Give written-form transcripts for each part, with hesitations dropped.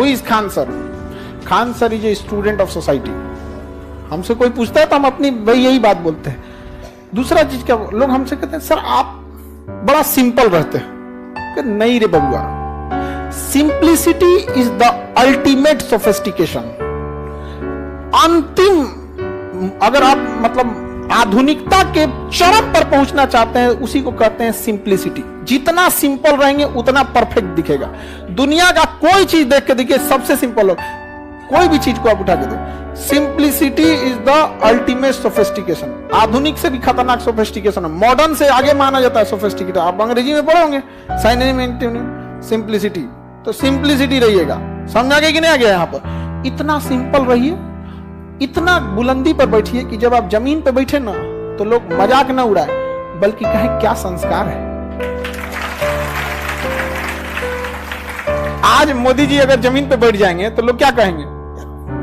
Who is Khan sir? Khan sir is a student of society. हमसे कोई पूछता है तो हम अपनी वही यही बात बोलते हैं। दूसरा चीज क्या, लोग हमसे कहते हैं सर आप बड़ा सिंपल रहते हैं। कि नहीं रे बबुआ, simplicity is the ultimate sophistication. अंतिम, अगर आप मतलब आधुनिकता के चरम पर पहुंचना चाहते हैं, उसी को कहते हैं सिंप्लिसिटी। जितना सिंपल रहेंगे उतना परफेक्ट दिखेगा। दुनिया का कोई चीज देख के देखिए, सबसे सिंपल हो, कोई भी चीज को आप उठा के दो, simplicity is the ultimate sophistication. आधुनिक से भी खतरनाक सोफिस्टिकेशन है, मॉडर्न से आगे माना जाता है सोफिस्टिकेटेड। आप अंग्रेजी में पढ़ोगे सिंप्लिसिटी, तो सिंप्लिसिटी रहिएगा। समझा गया कि नहीं आ गया? यहां पर इतना सिंपल रहिए, इतना बुलंदी पर बैठिए कि जब आप जमीन पर बैठे ना तो लोग मजाक ना उड़ाए, बल्कि कहें क्या संस्कार है। आज मोदी जी अगर जमीन पे बैठ जाएंगे तो लोग क्या कहेंगे?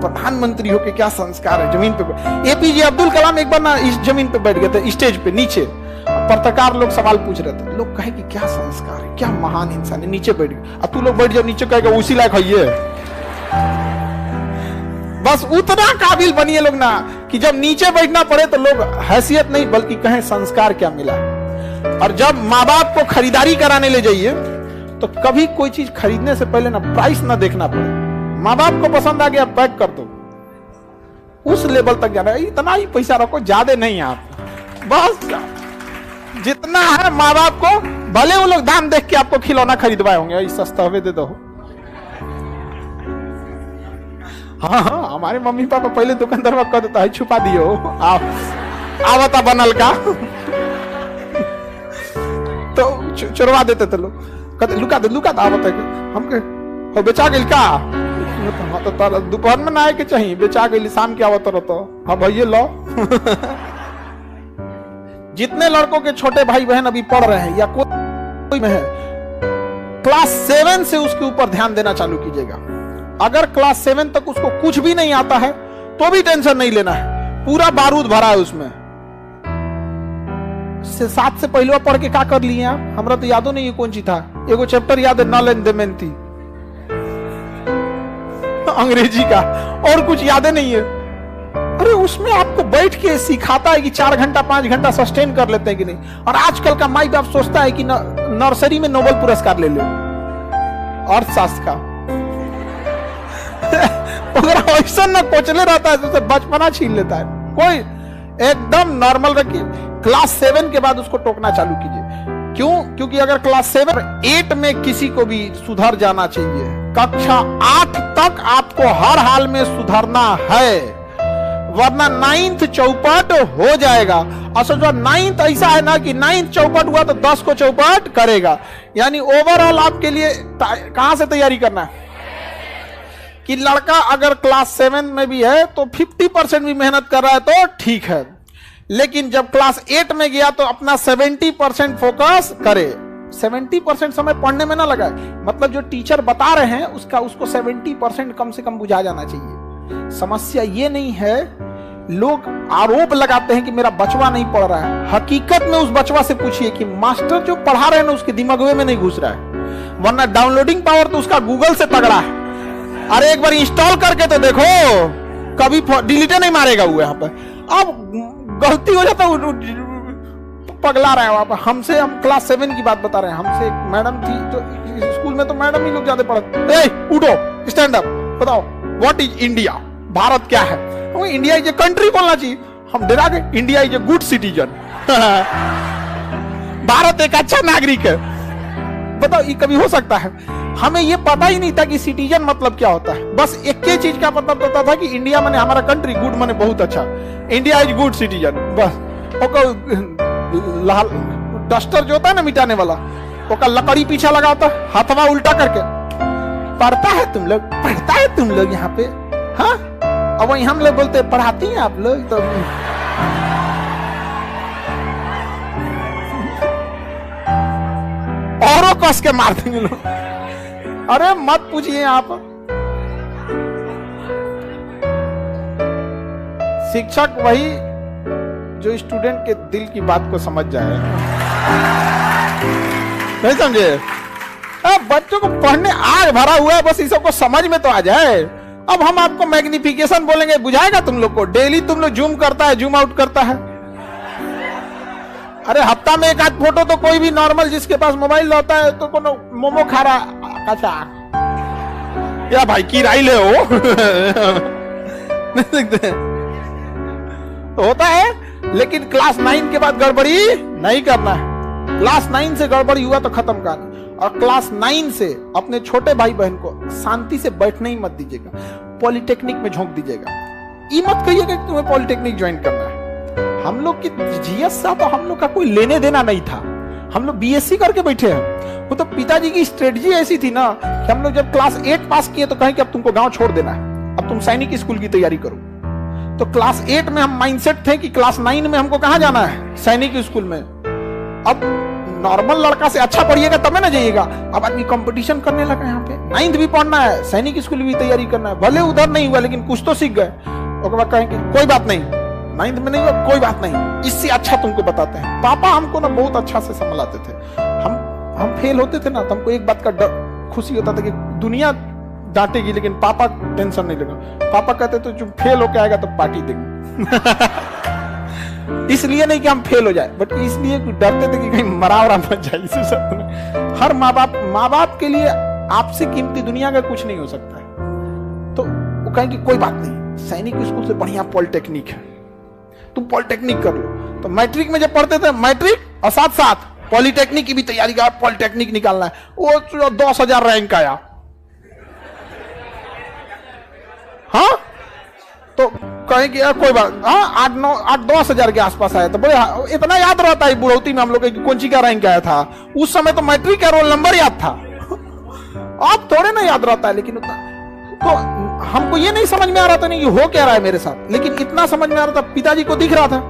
प्रधानमंत्री होके क्या संस्कार है, जमीन पे। एपीजे अब्दुल कलाम एक बार ना इस जमीन पे बैठ गए थे, स्टेज पे नीचे। पत्रकार लोग सवाल पूछ रहे थे, लोग कहे कि क्या संस्कार है, क्या महान इंसान है, नीचे बैठ गए। अब तू लोग बैठ जाओ नीचे, कहेगा उसी लायक है ये। बस उतना काबिल बनिए लोग ना कि जब नीचे बैठना पड़े तो लोग हैसियत नहीं बल्कि कहें संस्कार क्या मिला। और जब माँ बाप को खरीदारी कराने ले जाइए तो कभी कोई चीज खरीदने से पहले ना प्राइस ना देखना पड़े। माँ बाप को पसंद आ गया पैक कर दो, उस लेवल तक जाना। इतना ही पैसा रखो, ज्यादा नहीं आप, बस जितना है माँ बाप को, भले वो लोग दाम देख के आपको खिलौना खरीदवाए होंगे, सस्ता हुए दे दो। हाँ हाँ, हमारे मम्मी पापा पहले दुकानदार में कह देता है छुपा दियो, आवता बनल का तो चुरवा देते थे लोग, कहते लुका दे आवत है। हम हो बेचा गई का, तो दोपहर में ना आए के चाहिए, बेचा गई शाम के आवत रहता। हाँ भैया लो जितने लड़कों के छोटे भाई बहन अभी पढ़ रहे हैं या कोई में है, क्लास 7 से उसके ऊपर ध्यान देना चालू कीजिएगा। अगर क्लास 7 तक उसको कुछ भी नहीं आता है तो भी टेंशन नहीं लेना है, पूरा बारूद भरा है उसमें। 7 से पहले पढ़ के क्या कर लिए आप? हमरा तो यादो नहीं है कौन सी था, एगो चैप्टर याद है, नल एंड दमयंती अंग्रेजी का, और कुछ याद नहीं है। अरे उसमें आपको बैठ के सिखाता है कि 4 घंटा 5 घंटा सस्टेन कर लेते हैं कि नहीं। और आजकल का माई बाप सोचता है कि नर्सरी में नोबेल पुरस्कार ले लो अर्थशास्त्र का। अगर ऐसा ना कोचले रहता है तो बचपना छीन लेता है। कोई एकदम नॉर्मल रखिए, क्लास 7 के बाद उसको टोकना चालू कीजिए। क्यों? क्योंकि अगर क्लास 7 8 में किसी को भी सुधर जाना चाहिए, कक्षा 8 तक आपको हर हाल में सुधरना है, वरना 9th चौपट हो जाएगा। असल 9th ऐसा है ना कि 9th चौपट हुआ तो 10 को चौपट करेगा। यानी ओवरऑल आपके लिए कहां से तैयारी करना है कि लड़का अगर क्लास 7 में भी है तो 50% भी मेहनत कर रहा है तो ठीक है, लेकिन जब क्लास 8 में गया तो अपना 70% फोकस करे। 70% समय पढ़ने में ना लगाए, मतलब जो टीचर बता रहे हैं उसको 70% कम से कम बुझा जाना चाहिए। समस्या ये नहीं है, लोग आरोप लगाते हैं कि मेरा बचवा नहीं पढ़ रहा है। हकीकत में उस बचवा से पूछिए कि मास्टर जो पढ़ा रहे हैं ना उसके दिमाग में नहीं घुस रहा है, वरना डाउनलोडिंग पावर तो उसका गूगल से तगड़ा है। अरे एक बार इंस्टॉल करके तो देखो, कभी डिलीट नहीं मारेगा वो। यहाँ पर अब गलती हो जाता है, पगला रहा है वहां पर। हमसे, हम क्लास 7 की बात बता रहे हैं, हमसे एक मैडम थी जो स्कूल में, तो मैडम ही लोग ज्यादा पढ़ते। उठो, स्टैंड अप, बताओ व्हाट इज इंडिया, भारत क्या है? इंडिया इज ए कंट्री बोलना चाहिए, हम डरा गए। India is a good citizen, Bharat एक अच्छा नागरिक है। बताओ ये कभी हो सकता है? हमें ये पता ही नहीं था कि सिटीजन मतलब क्या होता है। बस एक ही चीज का मतलब पता था कि इंडिया माने हमारा कंट्री, गुड माने बहुत अच्छा, इंडिया इज गुड सिटीजन। बस लाल डस्टर जो होता है ना मिटाने वाला, वो लकड़ी पीछा लगा होता, हाथवा उल्टा करके पढ़ता है तुम लोग, पढ़ता है तुम लोग यहाँ पे। हाँ, अब वही हम लोग बोलते पढ़ाती हैं आप लोग, तो औरों कस के मार देंगे लोग। अरे मत पूछिए आप, शिक्षक वही जो स्टूडेंट के दिल की बात को समझ जाए। नहीं समझे? बच्चों को पढ़ने आज भरा हुआ है, बस इस को समझ में तो आ जाए। अब हम आपको मैग्निफिकेशन बोलेंगे, बुझाएगा तुम लोग को? डेली तुम लोग जूम करता है, जूम आउट करता है। अरे हफ्ता में एक आध फोटो तो कोई भी नॉर्मल जिसके पास मोबाइल रहता है तो कोनो मोमो खा रहा, अच्छा या भाई की राई ले हो नहीं देखते तो होता है। लेकिन क्लास 9 के बाद गड़बड़ी नहीं करना है। क्लास 9 से गड़बड़ी हुआ तो खत्म करना, और क्लास 9 से अपने छोटे भाई बहन को शांति से बैठने ही मत दीजिएगा, पॉलिटेक्निक में झोंक दीजिएगा। ये मत कहिएगा कि तुम्हें पॉलिटेक्निक ज्वाइन करना है। हम लोग की जीएस से तो हम लोग का कोई लेने देना नहीं था, हम लोग बीएससी करके बैठे हैं। वो तो पिताजी की स्ट्रेटजी ऐसी थी ना कि हम लोग जब क्लास 8 पास किए तो कहें कि अब तुमको गांव छोड़ देना है, अब तुम सैनिक स्कूल की तैयारी करो। तो क्लास 8 में हम माइंडसेट थे कि क्लास 9 में हमको कहां जाना है, सैनिक स्कूल में। अब नॉर्मल लड़का से अच्छा पढ़िएगा तब ना जाइएगा। अब आदमी कंपटीशन करने लगा, यहाँ पे 9th भी पढ़ना है, सैनिक स्कूल भी तैयारी करना है। भले उधर नहीं हुआ लेकिन कुछ तो सीख गए। उसके बाद कहेंगे कोई बात नहीं, 9th में नहीं हुआ कोई बात नहीं, इससे अच्छा तुमको बताते हैं। पापा हमको ना बहुत अच्छा से संभलाते थे। हम फेल होते थे ना तो हमको एक बात का डर खुशी होता था कि दुनिया डांटेगी लेकिन पापा टेंशन नहीं लेगा। पापा कहते तो जो फेल होके आएगा तो पार्टी देंगे इसलिए नहीं कि हम फेल हो जाए, बट इसलिए डरते थे कि कहीं मरा मत जाए। हर माँ बाप के लिए आपसे कीमती दुनिया का कुछ नहीं हो सकता है। तो वो कहें कि कोई बात नहीं, सैनिक स्कूल से बढ़िया पॉलिटेक्निक है, तुम पॉलिटेक्निक कर लो। तो मैट्रिक में जब पढ़ते थे, मैट्रिक और साथ साथ पॉलिटेक्निक की भी तैयारी का, पॉलिटेक्निक निकालना है। वो 10,000 रैंक आया, हाँ तो कहें कि कोई बात, हाँ 8-10,000 के आसपास आया। तो बड़े इतना याद रहता है बुढ़ौती में हम लोग कौन सी का रैंक आया था। उस समय तो मैट्रिक का रोल नंबर याद था, अब थोड़े ना याद रहता है। लेकिन उतना तो हमको ये नहीं समझ में आ रहा था नहीं कि हो क्या रहा है मेरे साथ, लेकिन इतना समझ में आ रहा था, पिताजी को दिख रहा था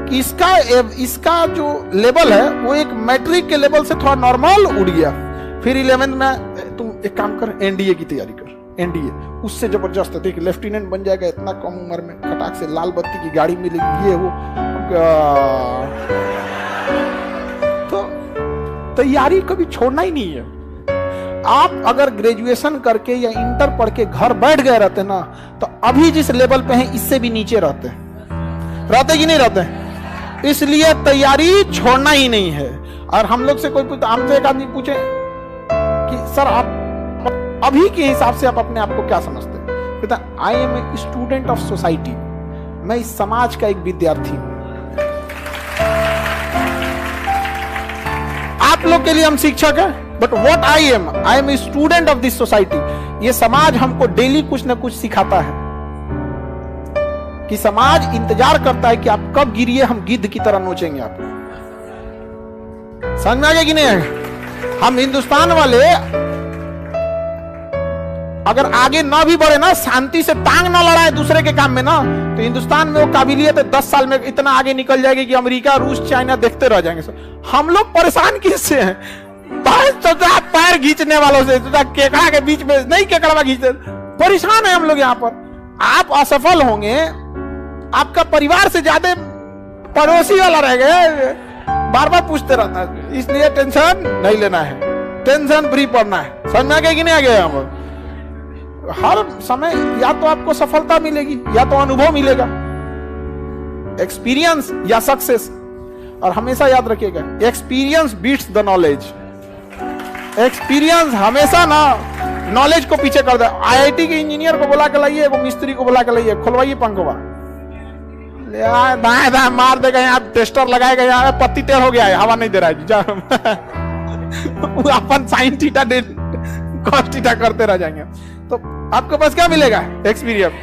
कि इसका जो लेवल है वो एक मैट्रिक के लेवल से थोड़ा नॉर्मल उड़ गया। फिर 11th में तुम एक काम कर, एनडीए की तैयारी कर। एनडीए उससे जबरदस्त है, देख लेफ्टिनेंट बन जाएगा इतना कम उम्र में, खटाक से लाल बत्ती की गाड़ी मिलेगी, ये वो। तो तैयारी कभी छोड़ना ही नहीं है। आप अगर ग्रेजुएशन करके या इंटर पढ़ के घर बैठ गए रहते ना तो अभी जिस लेवल पे हैं इससे भी नीचे रहते कि नहीं रहते। इसलिए तैयारी छोड़ना ही नहीं है। और हम लोग से कोई हमसे एक आदमी पूछे कि सर आप अभी के हिसाब से आप अपने आप को क्या समझते हैं, कहता I am a student of society, मैं इस समाज का एक विद्यार्थी हूं। आप लोग के लिए हम शिक्षक हैं, but what I am a student of this society. ये समाज हमको डेली कुछ ना कुछ सिखाता है कि समाज इंतजार करता है कि आप कब गिरिए, हम गिद्ध की तरह नोचेंगे आपको। समझ में आ गया कि नहीं? हम हिंदुस्तान वाले अगर आगे ना भी बढ़े ना, शांति से टांग ना लड़ाए दूसरे के काम में ना, तो हिंदुस्तान में वो काबिलियत है 10 साल में इतना आगे निकल जाएगी कि अमेरिका, रूस, चाइना देखते रह जाएंगे। हम लोग परेशान किससे हैं? पैर खींचने वालों से, केकड़ा के बीच में नहीं, केकड़ा खींचते परेशान है हम लोग यहाँ पर। आप असफल होंगे, आपका परिवार से ज्यादा पड़ोसी वाला रह गए, बार बार पूछते रहता है। इसलिए टेंशन नहीं लेना है, टेंशन फ्री पढ़ना है। समझ में आ गया कि नहीं आ गया? यहाँ पर हर समय या तो आपको सफलता मिलेगी या तो अनुभव मिलेगा, एक्सपीरियंस या सक्सेस। और हमेशा याद रखिएगा, experience beats the knowledge. Experience हमेशा ना नॉलेज को पीछे कर दे। आईआईटी के इंजीनियर को बुला के लाइए, वो मिस्त्री को बुला के लाइए, खुलवाइए पंखवा, दाएं दाएं मार देगा, यहाँ टेस्टर लगाएगा, यहाँ पत्ती टेढ़ हो गया है, हवा नहीं दे रहा है वो अपन साइन थीटा कॉस थीटा करते रह जाएंगे। तो आपके पास क्या मिलेगा? एक्सपीरियंस।